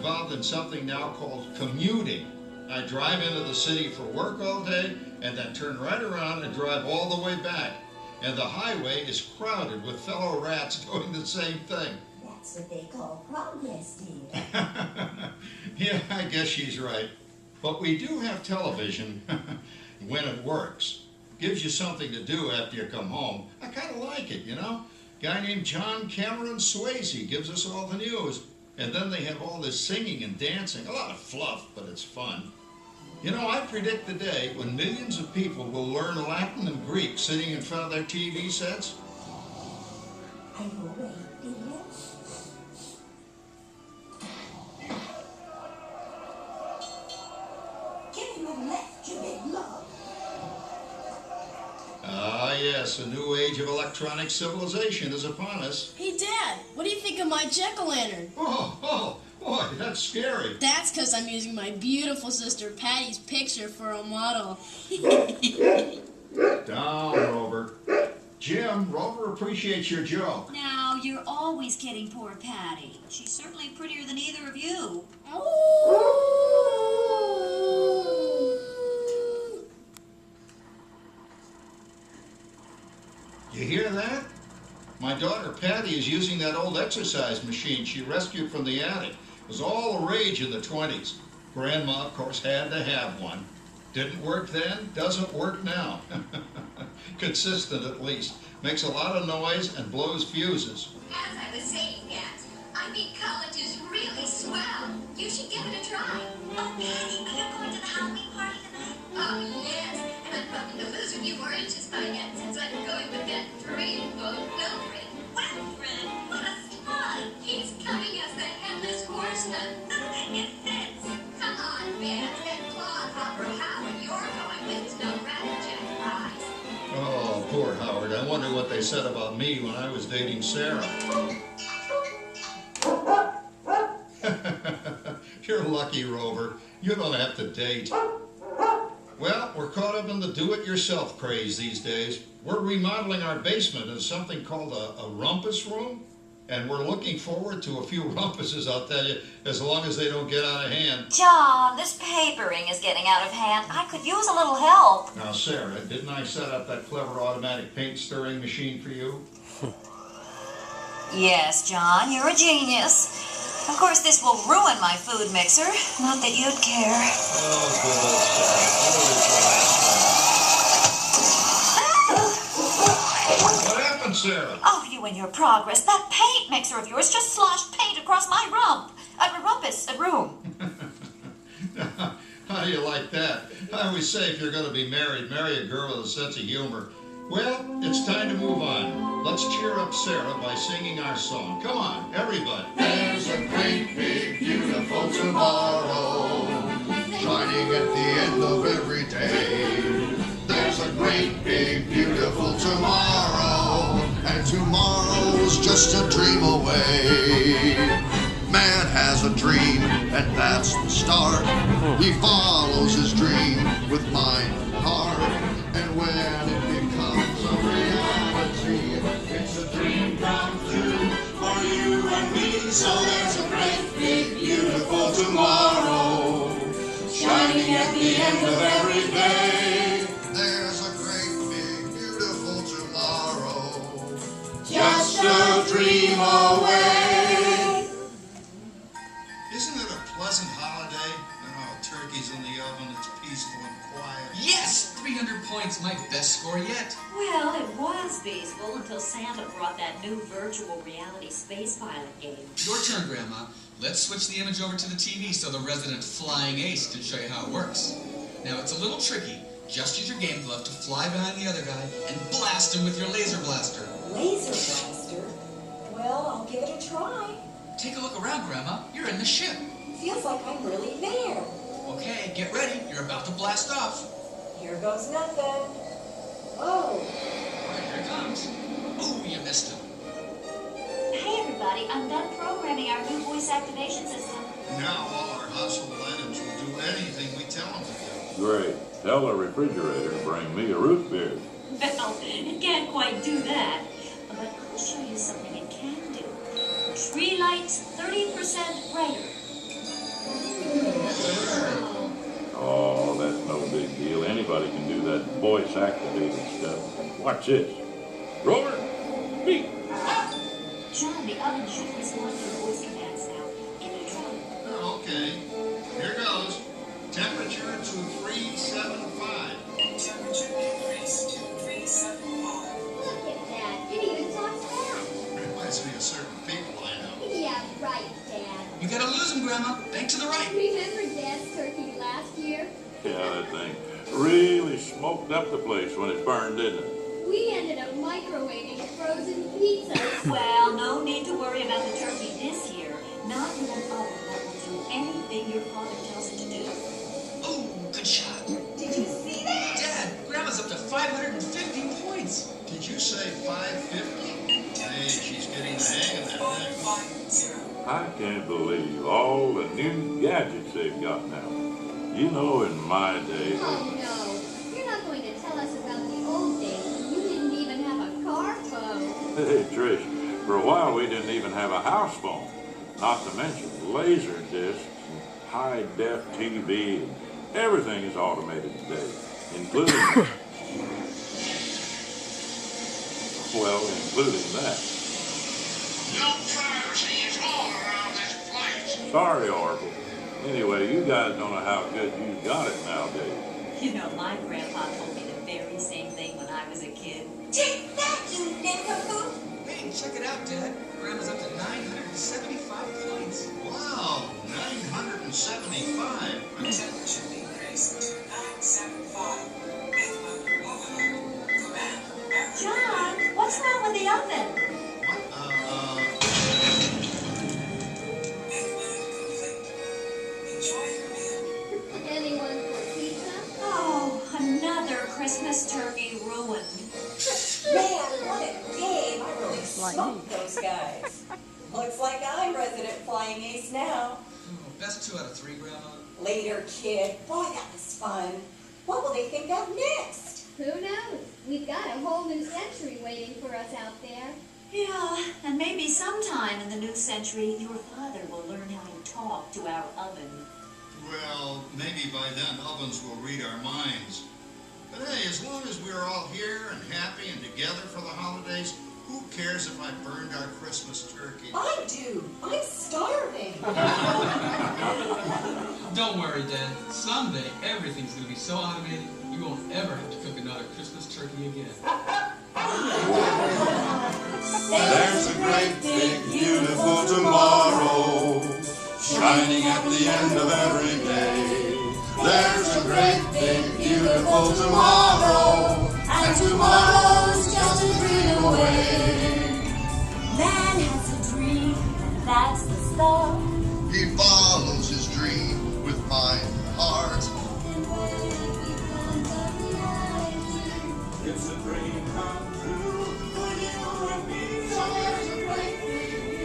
involved in something now called commuting. I drive into the city for work all day and then turn right around and drive all the way back. And the highway is crowded with fellow rats doing the same thing. That's what they call progress, dear. Yeah, I guess she's right. But we do have television when it works. Gives you something to do after you come home. I kind of like it, you know? Guy named John Cameron Swayze gives us all the news. And then they have all this singing and dancing. A lot of fluff, but it's fun. You know, I predict the day when millions of people will learn Latin and Greek sitting in front of their TV sets. Are you awake, dear? Give him a lift, you big love. Ah, yes, a new age of electronic civilization is upon us. Hey, Dad, what do you think of my jack-o'-lantern? Oh, boy, that's scary. That's because I'm using my beautiful sister Patty's picture for a model. Down, Rover. Jim, Rover appreciates your joke. Now, you're always kidding poor Patty. She's certainly prettier than either of you. You hear that? My daughter Patty is using that old exercise machine she rescued from the attic. It was all the rage in the 20s. Grandma, of course, had to have one. Didn't work then, doesn't work now. Consistent, at least. Makes a lot of noise and blows fuses. As I was saying, Dad, I think college is really swell. You should give it a try. Oh, Patty, are you going to the Halloween party tonight? Oh, yes. And I'm hoping to lose a few more inches by then, since I'm going with that dreamboat Wilfred. Wilfred, what a stud. He's coming as the headless horseman. It fits. Come on, Dad. That claw hopper Howard you're going with is no Rattljack prize. Oh, poor Howard. I wonder what they said about me when I was dating Sarah. You're lucky, Rover. You don't have to date. Well, we're caught up in the do-it-yourself craze these days. We're remodeling our basement into something called a rumpus room. And we're looking forward to a few rumpuses, I'll tell you, as long as they don't get out of hand. John, this papering is getting out of hand. I could use a little help. Now, Sarah, didn't I set up that clever automatic paint stirring machine for you? Yes, John, you're a genius. Of course, this will ruin my food mixer. Not that you'd care. Oh, good old Sarah. What happened, Sarah? Oh, you and your progress. That paint mixer of yours just sloshed paint across my rump. A room. How do you like that? I always say if you're going to be married, marry a girl with a sense of humor. Well, it's time to move on. Let's cheer up Sarah by singing our song. Come on, everybody. There's a great big beautiful tomorrow, shining at the end of every day. There's a great big beautiful tomorrow, and tomorrow's just a dream away. Man has a dream, and that's the start. He follows his dream with mind and heart, and when it becomes a reality, it's a dream come true for you and me. So there's a great big beautiful tomorrow, shining at the end of every day. There's a great big beautiful tomorrow, just a dream away. Isn't it a pleasant holiday? Oh, turkey's in the oven, it's peaceful and quiet. Yes! 300 points, my best score yet. Well, it was peaceful until Santa brought that new virtual reality space pilot game. Your turn, Grandma. Let's switch the image over to the TV so the resident flying ace can show you how it works. Now, it's a little tricky. Just use your game glove to fly behind the other guy and blast him with your laser blaster. Laser blaster? Well, I'll give it a try. Take a look around, Grandma. You're in the ship. Feels like I'm really there. Okay, get ready. You're about to blast off. Here goes nothing. Oh. All right, here it comes. Oh, you missed him. Hey, everybody, I'm done programming our new voice activation system. Now all our household items will do anything we tell them to do. Great. Tell the refrigerator to bring me a root beer. Well, it can't quite do that. But I'll show you something it can do. Tree lights 30% brighter. that voice activated stuff. Watch this. Roller, beat. John, the oven should respond to your voice commands now. Give it a try. Oh, okay. Here goes. Temperature to 375. Temperature increase to 375. Look at that. It even talks back. Reminds me of certain people I know. Yeah, right, Dad. You gotta lose him, Grandma. Bank to the right. Remember Dad's turkey last year? Yeah, that thing really smoked up the place when it burned, didn't it? We ended up microwaving frozen pizza. Well, no need to worry about the turkey this year. Not with an oven that will do anything your father tells it to do. Oh, good shot. Did you see that? Dad, Grandma's up to 550 points. Did you say 550? Hey, she's getting the hang of that thing. 550. I can't believe all the new gadgets they've got now. You know, in my day, Oh no, you're not going to tell us about the old days when you didn't even have a car phone. hey, Trish, for a while we didn't even have a house phone. Not to mention laser discs and high-def TV. And everything is automated today, including, well, including that. No privacy is all around this place. Sorry, Oracle. Anyway, you guys don't know how good you got it nowadays. You know, my grandpa told me the very same thing when I was a kid. Take that, you nincompoop! Hey, check it out, Dad. Grandma's up to 975 points. Wow, 975. Temperature increase to 975. Movement overload. Command activated. John, what's wrong with the oven? What? Movement complete. Enjoy your meal. Anyone for pizza? Oh, another Christmas turkey ruined. Man, what a game! I really smoked those guys. Looks like I'm resident flying ace now. Oh, best 2 out of 3, Grandma. Later, kid. Boy, that was fun. What will they think of next? Who knows? We've got a whole new century waiting for us out there. Yeah, and maybe sometime in the new century, your father will learn how to talk to our oven. Well, maybe by then ovens will read our minds. But hey, as long as we're all here and happy and together for the holidays, who cares if I burned our Christmas turkey? I do. I'm starving. Don't worry, Dad. Someday everything's gonna be so automated you won't ever have to cook another Christmas turkey again. There's a great big beautiful tomorrow shining at the end of every day. There's a great big beautiful tomorrow